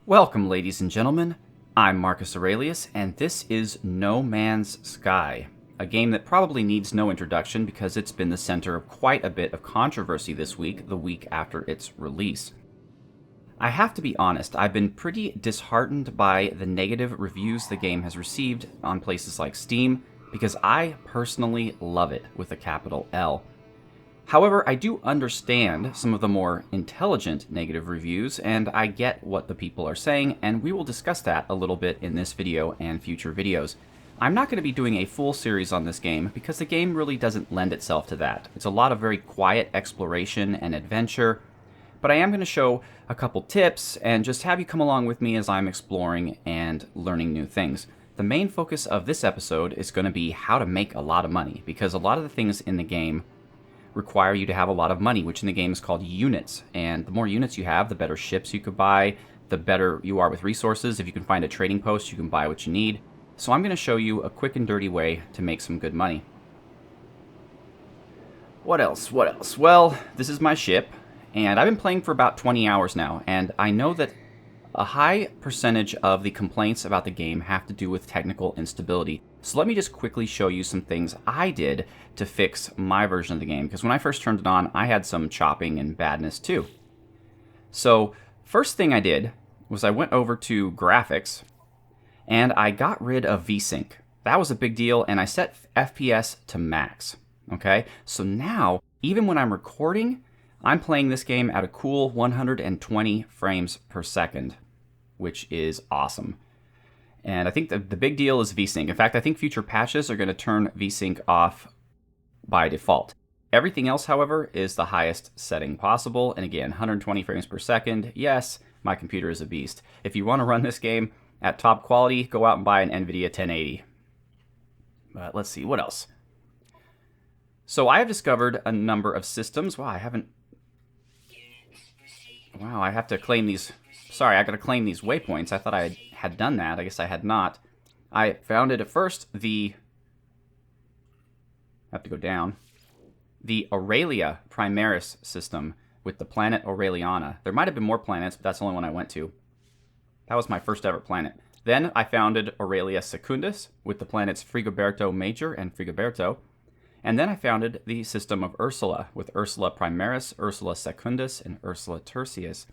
Welcome, ladies and gentlemen. I'm Marcus Aurelius, and this is No Man's Sky, a game that probably needs no introduction because it's been the center of quite a bit of controversy this week, the week after its release. I have to be honest, I've been pretty disheartened by the negative reviews the game has received on places like Steam, because I personally love it with a capital L. However, I do understand some of the more intelligent negative reviews, and I get what the people are saying, and we will discuss that a little bit in this video and future videos. I'm not going to be doing a full series on this game because the game really doesn't lend itself to that. It's a lot of very quiet exploration and adventure, but I am going to show a couple tips and just have you come along with me as I'm exploring and learning new things. The main focus of this episode is going to be how to make a lot of money, because a lot of the things in the game require you to have a lot of money, which in the game is called units. And the more units you have, the better ships you could buy, the better you are with resources. If you can find a trading post, you can buy what you need. So I'm going to show you a quick and dirty way to make some good money. What else? Well, this is my ship, and I've been playing for about 20 hours now, and I know that a high percentage of the complaints about the game have to do with technical instability. So let me just quickly show you some things I did to fix my version of the game, because when I first turned it on, I had some chopping and badness too. So first thing I did was I went over to graphics, and I got rid of VSync. That was a big deal, and I set FPS to max. Okay, so now, even when I'm recording, I'm playing this game at a cool 120 frames per second, which is awesome. And I think the big deal is VSync. In fact, I think future patches are going to turn VSync off by default. Everything else, however, is the highest setting possible. And again, 120 frames per second. Yes, my computer is a beast. If you want to run this game at top quality, go out and buy an NVIDIA 1080. But let's see, what else? So I have discovered a number of systems. Wow, I have to claim these. Sorry, I got to claim these waypoints. I thought I had done that. I guess I had not. I founded at first I have to go down. The Aurelia Primaris system with the planet Aureliana. There might have been more planets, but that's the only one I went to. That was my first ever planet. Then I founded Aurelia Secundus with the planets Frigoberto Major and Frigoberto. And then I founded the system of Ursula with Ursula Primaris, Ursula Secundus, and Ursula Tertius.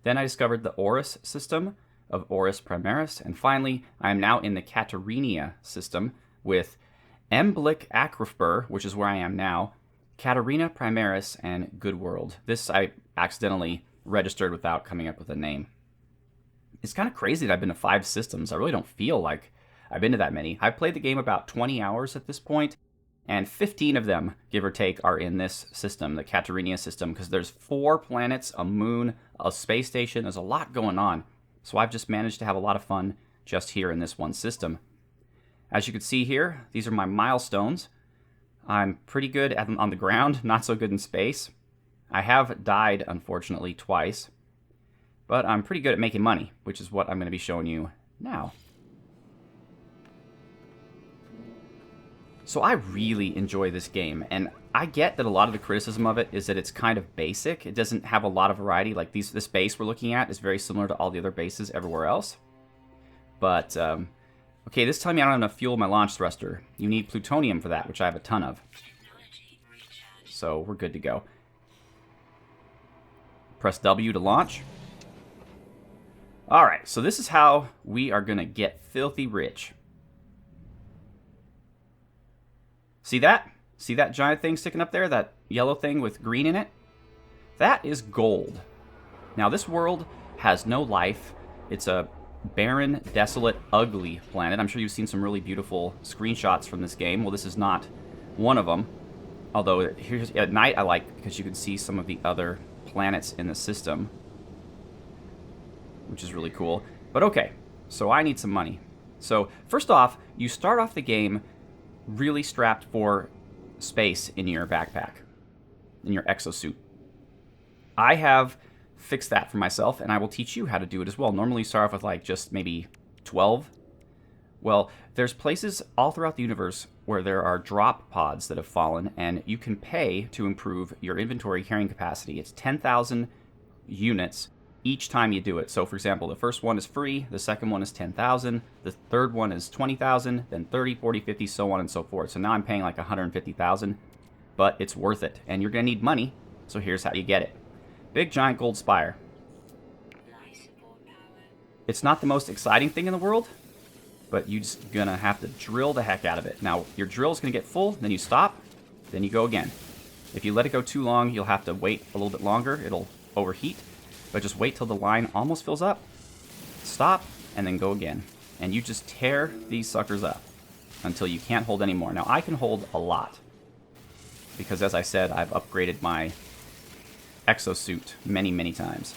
Then I discovered the Oris system of Oris Primaris, and finally I am now in the Catarina system with Emblick Akrifber, which is where I am now, Catarina Primaris, and Good World. This I accidentally registered without coming up with a name. It's kind of crazy that I've been to 5 systems. I really don't feel like I've been to that many. I've played the game about 20 hours at this point, and 15 of them, give or take, are in this system, the Catarina system, because there's 4 planets, a moon, a space station. There's a lot going on. So I've just managed to have a lot of fun just here in this one system. As you can see here, these are my milestones. I'm pretty good on the ground, not so good in space. I have died, unfortunately, twice. But I'm pretty good at making money, which is what I'm going to be showing you now. So I really enjoy this game, and I get that a lot of the criticism of it is that it's kind of basic. It doesn't have a lot of variety. Like this base we're looking at is very similar to all the other bases everywhere else. But, okay, this time I don't have enough fuel in my launch thruster. You need plutonium for that, which I have a ton of. So we're good to go. Press W to launch. Alright, so this is how we are going to get filthy rich. See that? See that giant thing sticking up there? That yellow thing with green in it? That is gold. Now, this world has no life. It's a barren, desolate, ugly planet. I'm sure you've seen some really beautiful screenshots from this game. Well, this is not one of them. Although, here's, at night I like because you can see some of the other planets in the system, which is really cool. But okay, so I need some money. So, first off, you start off the game really strapped for space in your backpack, in your exosuit. I have fixed that for myself, and I will teach you how to do it as well. Normally you start off with like just maybe 12. Well, there's places all throughout the universe where there are drop pods that have fallen, and you can pay to improve your inventory carrying capacity. It's 10,000 units each time you do it. So for example, the first one is free, the second one is 10,000, the third one is 20,000, then 30, 40, 50, so on and so forth. So now I'm paying like 150,000, but it's worth it. And you're going to need money, so here's how you get it. Big giant gold spire. It's not the most exciting thing in the world, but you're just going to have to drill the heck out of it. Now, your drill is going to get full, then you stop, then you go again. If you let it go too long, you'll have to wait a little bit longer. It'll overheat, but just wait till the line almost fills up, stop, and then go again. And you just tear these suckers up until you can't hold any more. Now, I can hold a lot because, as I said, I've upgraded my exosuit many, many times.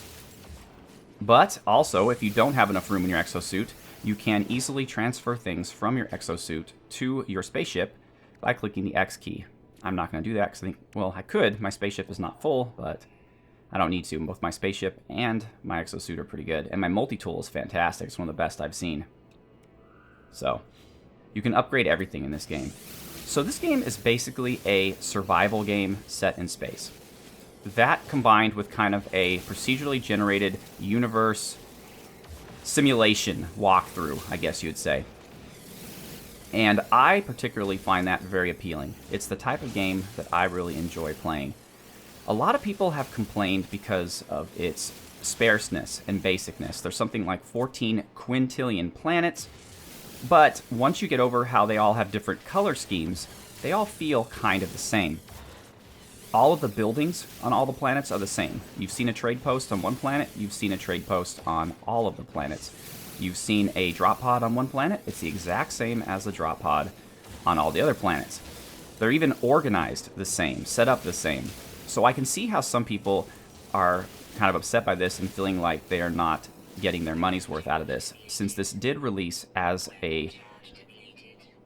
But also, if you don't have enough room in your exosuit, you can easily transfer things from your exosuit to your spaceship by clicking the X key. I'm not going to do that because I think, well, I could. My spaceship is not full, but I don't need to. Both my spaceship and my exosuit are pretty good. And my multi-tool is fantastic. It's one of the best I've seen. So, you can upgrade everything in this game. So this game is basically a survival game set in space. That combined with kind of a procedurally generated universe simulation walkthrough, I guess you'd say. And I particularly find that very appealing. It's the type of game that I really enjoy playing. A lot of people have complained because of its sparseness and basicness. There's something like 14 quintillion planets, but once you get over how they all have different color schemes, they all feel kind of the same. All of the buildings on all the planets are the same. You've seen a trade post on one planet, you've seen a trade post on all of the planets. You've seen a drop pod on one planet, it's the exact same as the drop pod on all the other planets. They're even organized the same, set up the same. So I can see how some people are kind of upset by this and feeling like they are not getting their money's worth out of this, since this did release as a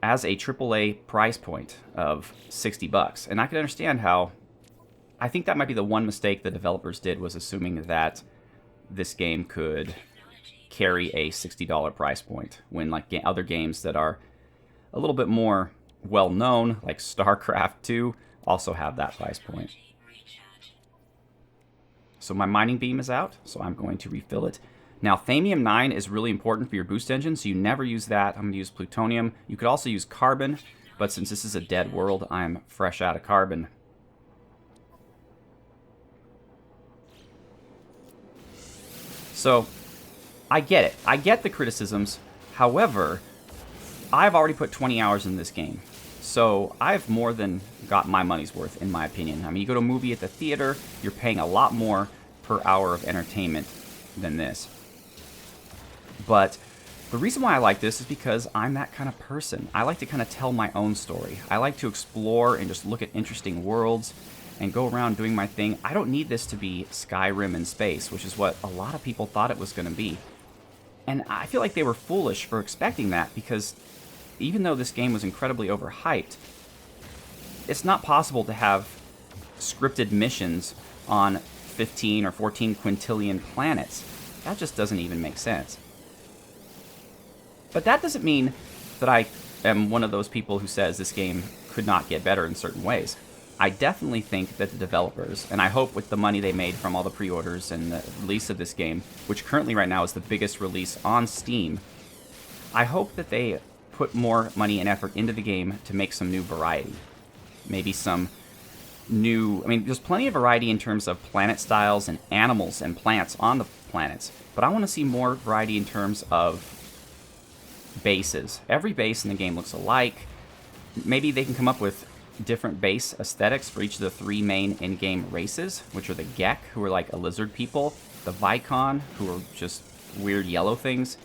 AAA price point of $60. And I can understand how, I think that might be the one mistake the developers did, was assuming that this game could carry a $60 price point, when like other games that are a little bit more well-known, like StarCraft 2, also have that price point. So my mining beam is out, so I'm going to refill it. Now, Thamium 9 is really important for your boost engine, so you never use that. I'm going to use plutonium. You could also use carbon, but since this is a dead world, I'm fresh out of carbon. So, I get it. I get the criticisms. However, I've already put 20 hours in this game. So, I've more than got my money's worth, in my opinion. I mean, you go to a movie at the theater, you're paying a lot more per hour of entertainment than this. But the reason why I like this is because I'm that kind of person. I like to kind of tell my own story. I like to explore and just look at interesting worlds and go around doing my thing. I don't need this to be Skyrim in space, which is what a lot of people thought it was going to be. And I feel like they were foolish for expecting that, because even though this game was incredibly overhyped, it's not possible to have scripted missions on 15 or 14 quintillion planets. That just doesn't even make sense. But that doesn't mean that I am one of those people who says this game could not get better in certain ways. I definitely think that the developers, and I hope with the money they made from all the pre-orders and the release of this game, which currently right now is the biggest release on Steam, I hope that they put more money and effort into the game to make some new variety. Maybe some new, I mean, there's plenty of variety in terms of planet styles and animals and plants on the planets, but I want to see more variety in terms of bases. Every base in the game looks alike. Maybe they can come up with different base aesthetics for each of the three main in-game races, which are the Gek, who are like a lizard people, the Vicon, who are just weird yellow things,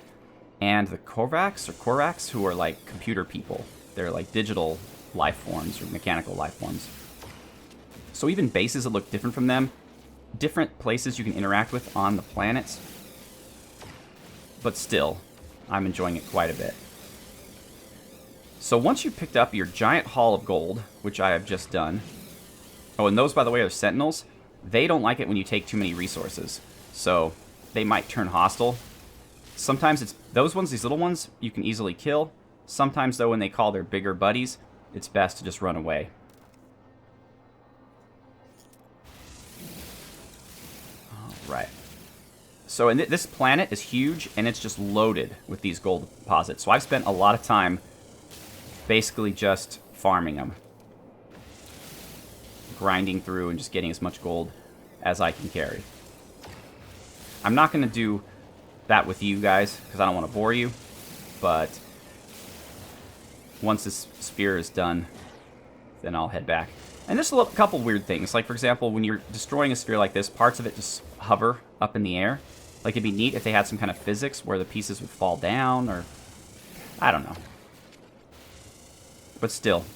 and the Korvax, who are like computer people. They're like digital life forms or mechanical life forms. So even bases that look different from them, different places you can interact with on the planets, but still, I'm enjoying it quite a bit. So once you've picked up your giant haul of gold, which I have just done, oh, and those, by the way, are sentinels. They don't like it when you take too many resources, so they might turn hostile. Sometimes it's those ones, these little ones, you can easily kill. Sometimes, though, when they call their bigger buddies, it's best to just run away. All right. So this planet is huge, and it's just loaded with these gold deposits. So I've spent a lot of time basically just farming them. Grinding through and just getting as much gold as I can carry. I'm not going to do that with you guys, because I don't want to bore you. But once this spear is done, then I'll head back. And there's a couple weird things. Like, for example, when you're destroying a sphere like this, parts of it just hover up in the air. Like, it'd be neat if they had some kind of physics where the pieces would fall down, or... I don't know. But still.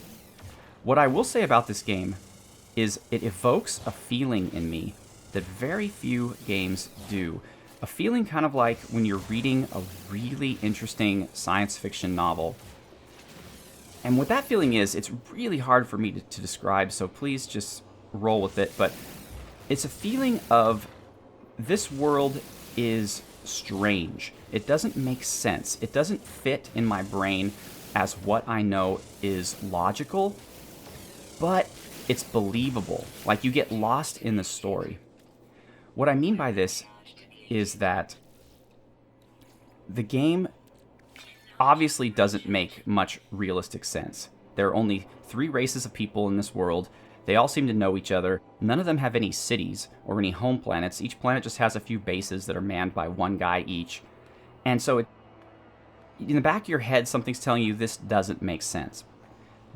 What I will say about this game is it evokes a feeling in me that very few games do. A feeling kind of like when you're reading a really interesting science fiction novel. And what that feeling is, it's really hard for me to describe, so please just roll with it. But it's a feeling of this world is strange. It doesn't make sense. It doesn't fit in my brain as what I know is logical, but it's believable. Like, you get lost in the story. What I mean by this is that the game obviously doesn't make much realistic sense. There are only 3 races of people in this world. They all seem to know each other. None of them have any cities or any home planets. Each planet just has a few bases that are manned by one guy each. And so in the back of your head, something's telling you this doesn't make sense.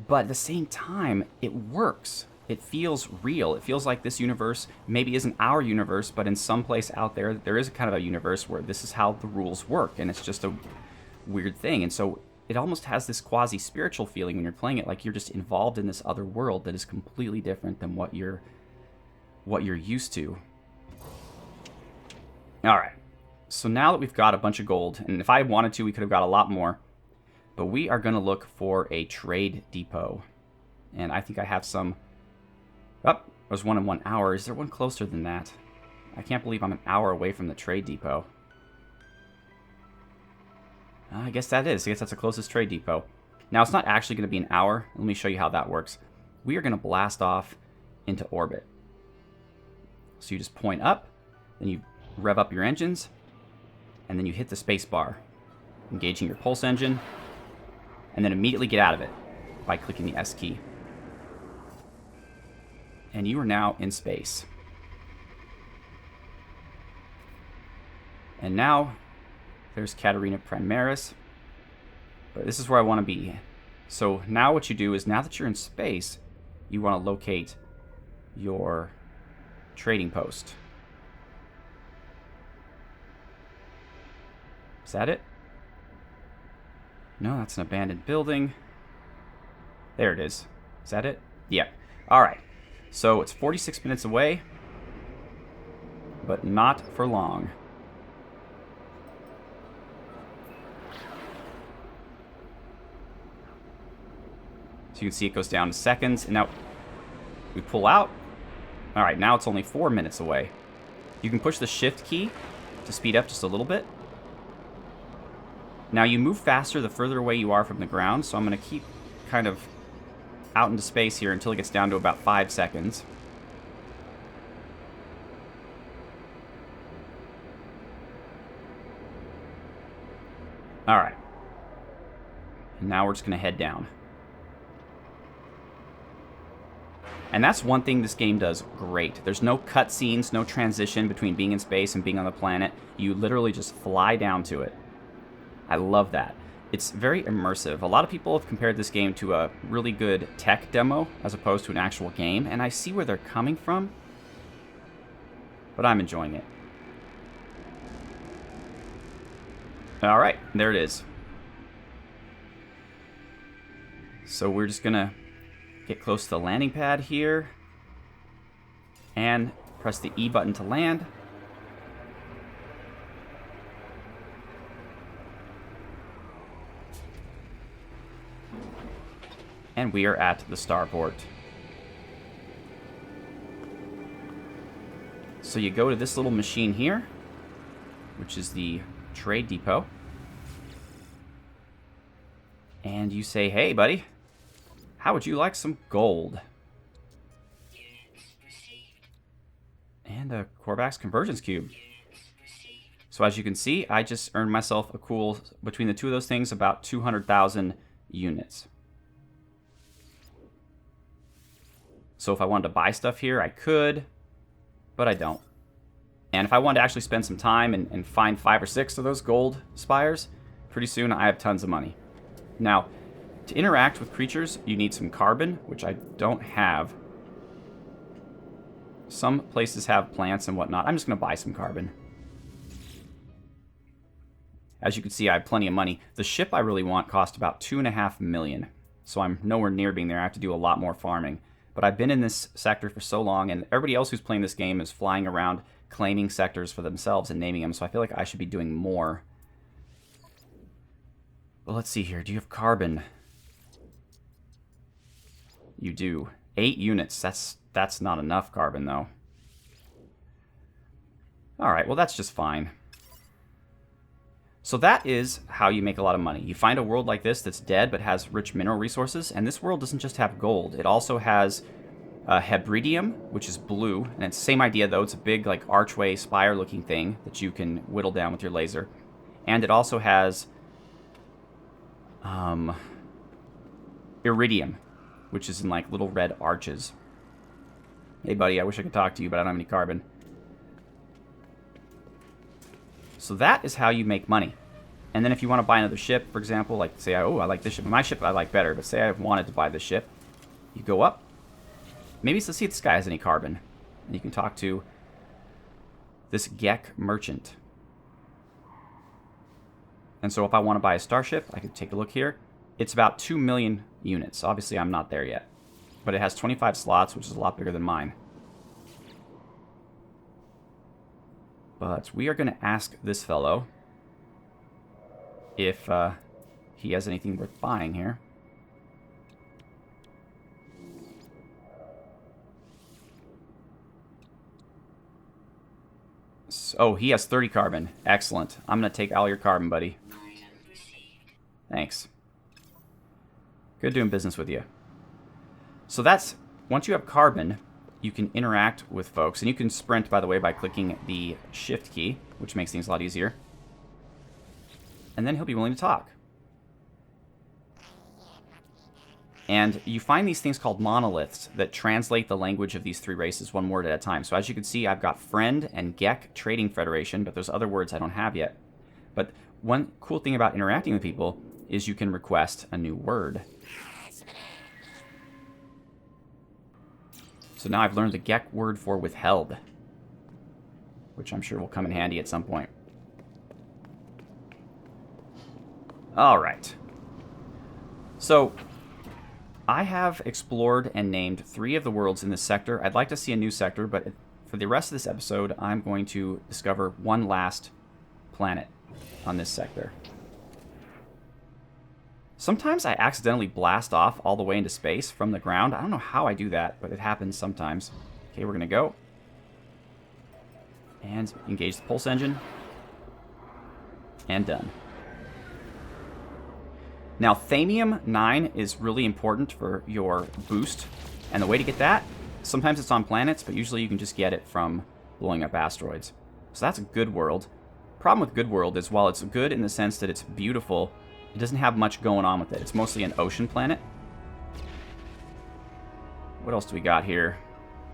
But at the same time, it works. It feels real. It feels like this universe maybe isn't our universe, but in some place out there, there is kind of a universe where this is how the rules work, and it's just a weird thing. And so it almost has this quasi-spiritual feeling when you're playing it, like you're just involved in this other world that is completely different than what you're used to. All right. So now that we've got a bunch of gold, and if I wanted to, we could have got a lot more, but we are going to look for a trade depot. And I think I have some... Oh, there's one in 1 hour. Is there one closer than that? I can't believe I'm an hour away from the trade depot. I guess that is. I guess that's the closest trade depot. Now, it's not actually going to be an hour. Let me show you how that works. We are going to blast off into orbit. So you just point up, then you rev up your engines, and then you hit the space bar, engaging your pulse engine, and then immediately get out of it by clicking the S key. And you are now in space. And now there's Katerina Primaris. But this is where I want to be. So now what you do is, now that you're in space, you want to locate your trading post. Is that it? No, that's an abandoned building. There it is. Is that it? Yeah. Alright. So it's 46 minutes away, but not for long. So you can see it goes down to seconds, and now we pull out. Alright, now it's only 4 minutes away. You can push the shift key to speed up just a little bit. Now you move faster the further away you are from the ground, so I'm going to keep kind of out into space here until it gets down to about 5 seconds. Alright. And now we're just going to head down. And that's one thing this game does great. There's no cutscenes, no transition between being in space and being on the planet. You literally just fly down to it. I love that. It's very immersive. A lot of people have compared this game to a really good tech demo as opposed to an actual game, and I see where they're coming from, but I'm enjoying it. Alright, there it is. So we're just gonna get close to the landing pad here, and press the E button to land. And we are at the starport. So you go to this little machine here, which is the trade depot. And you say, hey buddy, how would you like some gold? And a Korvax convergence cube. So as you can see, I just earned myself a cool, between the two of those things, about 200,000 units. So if I wanted to buy stuff here, I could, but I don't. And if I wanted to actually spend some time and find 5 or 6 of those gold spires, pretty soon I have tons of money. Now, to interact with creatures, you need some carbon, which I don't have. Some places have plants and whatnot. I'm just going to buy some carbon. As you can see, I have plenty of money. The ship I really want cost about 2.5 million, so I'm nowhere near being there. I have to do a lot more farming. But I've been in this sector for so long, and everybody else who's playing this game is flying around claiming sectors for themselves and naming them, so I feel like I should be doing more. Well, let's see here. Do you have carbon? You do. 8 units. That's not enough carbon, though. Alright, well that's just fine. So that is how you make a lot of money. You find a world like this that's dead but has rich mineral resources, and this world doesn't just have gold. It also has hebridium, which is blue, and it's the same idea though. It's a big like archway spire looking thing that you can whittle down with your laser. And it also has iridium, which is in like little red arches. Hey buddy, I wish I could talk to you, but I don't have any carbon. So that is how you make money. And then if you want to buy another ship, for example, like say, oh, I like this ship. My ship I like better, but say I wanted to buy this ship. You go up. Maybe let's see if this guy has any carbon. And you can talk to this Gek merchant. And so if I want to buy a starship, I can take a look here. It's about 2 million units. Obviously, I'm not there yet. But it has 25 slots, which is a lot bigger than mine. But we are going to ask this fellow if he has anything worth buying here. Oh, he has 30 carbon. Excellent. I'm going to take all your carbon, buddy. Thanks. Good doing business with you. So that's, once you have carbon, you can interact with folks. And you can sprint, by the way, by clicking the shift key, which makes things a lot easier. And then he'll be willing to talk. And you find these things called monoliths that translate the language of these 3 races one word at a time. So as you can see, I've got Friend and Gek Trading Federation, but there's other words I don't have yet. But one cool thing about interacting with people is you can request a new word. So now I've learned the Gek word for withheld, which I'm sure will come in handy at some point. Alright. So, I have explored and named 3 of the worlds in this sector. I'd like to see a new sector, but for the rest of this episode, I'm going to discover one last planet on this sector. Sometimes I accidentally blast off all the way into space from the ground. I don't know how I do that, but it happens sometimes. Okay, we're going to go. And engage the pulse engine. And done. Now, Thamium 9 is really important for your boost. And the way to get that, sometimes it's on planets, but usually you can just get it from blowing up asteroids. So that's a good world. Problem with good world is while it's good in the sense that it's beautiful, it doesn't have much going on with it. It's mostly an ocean planet. What else do we got here?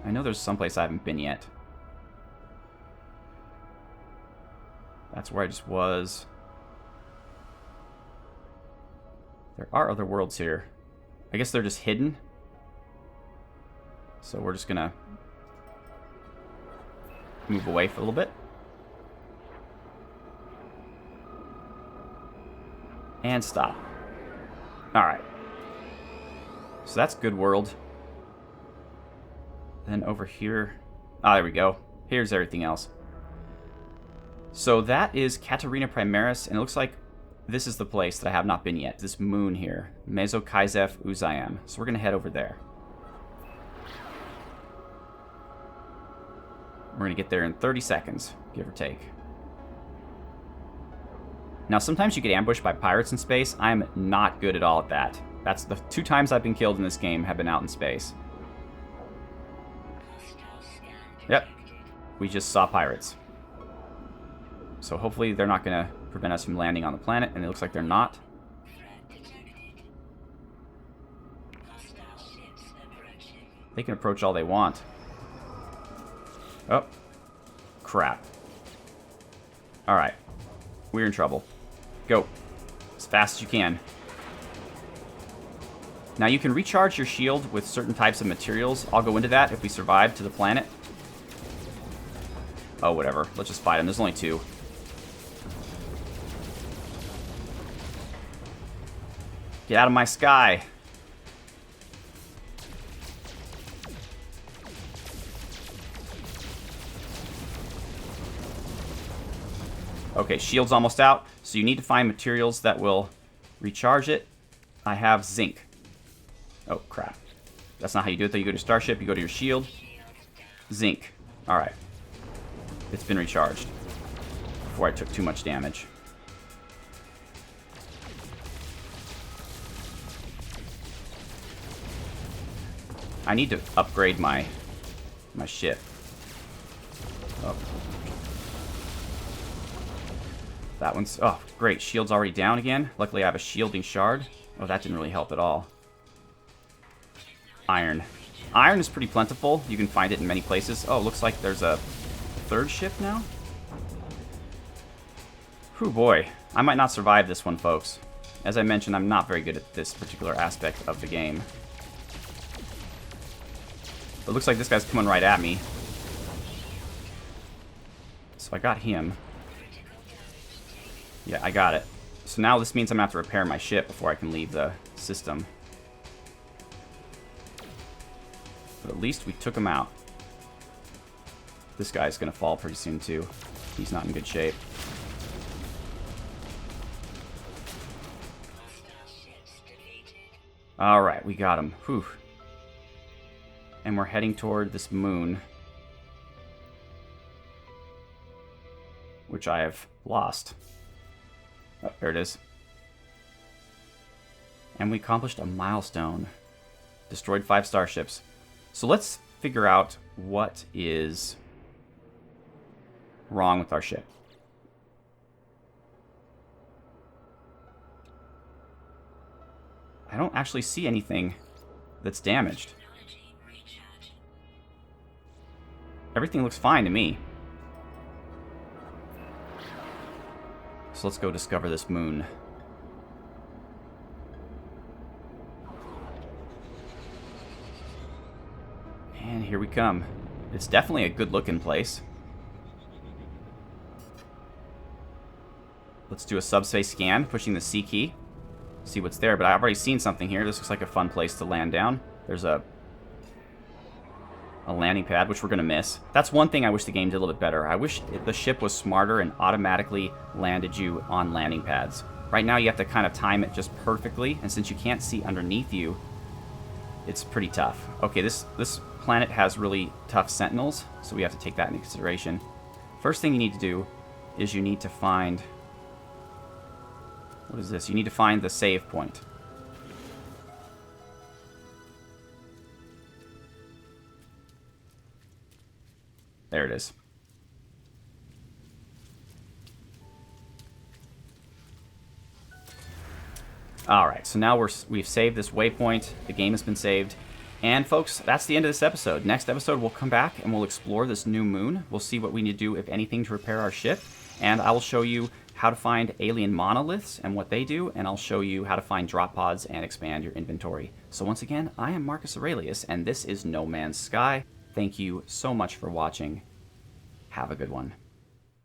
I know there's someplace I haven't been yet. That's where I just was. There are other worlds here. I guess they're just hidden. So we're just gonna move away for a little bit. And stop. Alright. So that's good world. Then over here... Ah, there we go. Here's everything else. So that is Katerina Primaris, and it looks like this is the place that I have not been yet. This moon here. Mezokaizef Uzayam. So we're going to head over there. We're going to get there in 30 seconds, give or take. Now, sometimes you get ambushed by pirates in space. I'm not good at all at that. That's the 2 times I've been killed in this game have been out in space. Yep. We just saw pirates. So hopefully they're not going to prevent us from landing on the planet, and it looks like they're not. They can approach all they want. Oh. Crap. Alright. We're in trouble. Go. As fast as you can. Now you can recharge your shield with certain types of materials. I'll go into that if we survive to the planet. Oh, whatever. Let's just fight them. There's only 2. Get out of my sky. Okay, shield's almost out, so you need to find materials that will recharge it. I have zinc. Oh, crap. That's not how you do it, though. You go to Starship, you go to your shield. Zinc. Alright. It's been recharged before I took too much damage. I need to upgrade my ship. Oh. That one's... Oh, great. Shield's already down again. Luckily, I have a shielding shard. Oh, that didn't really help at all. Iron. Iron is pretty plentiful. You can find it in many places. Oh, looks like there's a 3rd ship now? Whew, boy. I might not survive this one, folks. As I mentioned, I'm not very good at this particular aspect of the game. It looks like this guy's coming right at me. So I got him. Yeah, I got it. So now this means I'm going to have to repair my ship before I can leave the system. But at least we took him out. This guy's going to fall pretty soon, too. He's not in good shape. Alright, we got him. Whew. And we're heading toward this moon, which I have lost. Oh, there it is. And we accomplished a milestone. Destroyed 5 starships. So let's figure out what is wrong with our ship. I don't actually see anything that's damaged. Everything looks fine to me. So let's go discover this moon. And here we come. It's definitely a good looking place. Let's do a subspace scan, pushing the C key. See what's there, but I've already seen something here. This looks like a fun place to land down. There's a landing pad, which we're going to miss. That's one thing I wish the game did a little bit better. I wish the ship was smarter and automatically landed you on landing pads. Right now you have to kind of time it just perfectly, and since you can't see underneath you, it's pretty tough. Okay, this planet has really tough sentinels, so we have to take that into consideration. First thing you need to do is you need to find... What is this? You need to find the save point. There it is. Alright, so now we've saved this waypoint. The game has been saved. And folks, that's the end of this episode. Next episode, we'll come back and we'll explore this new moon. We'll see what we need to do, if anything, to repair our ship. And I will show you how to find alien monoliths and what they do. And I'll show you how to find drop pods and expand your inventory. So once again, I am Marcus Aurelius, and this is No Man's Sky. Thank you so much for watching. Have a good one.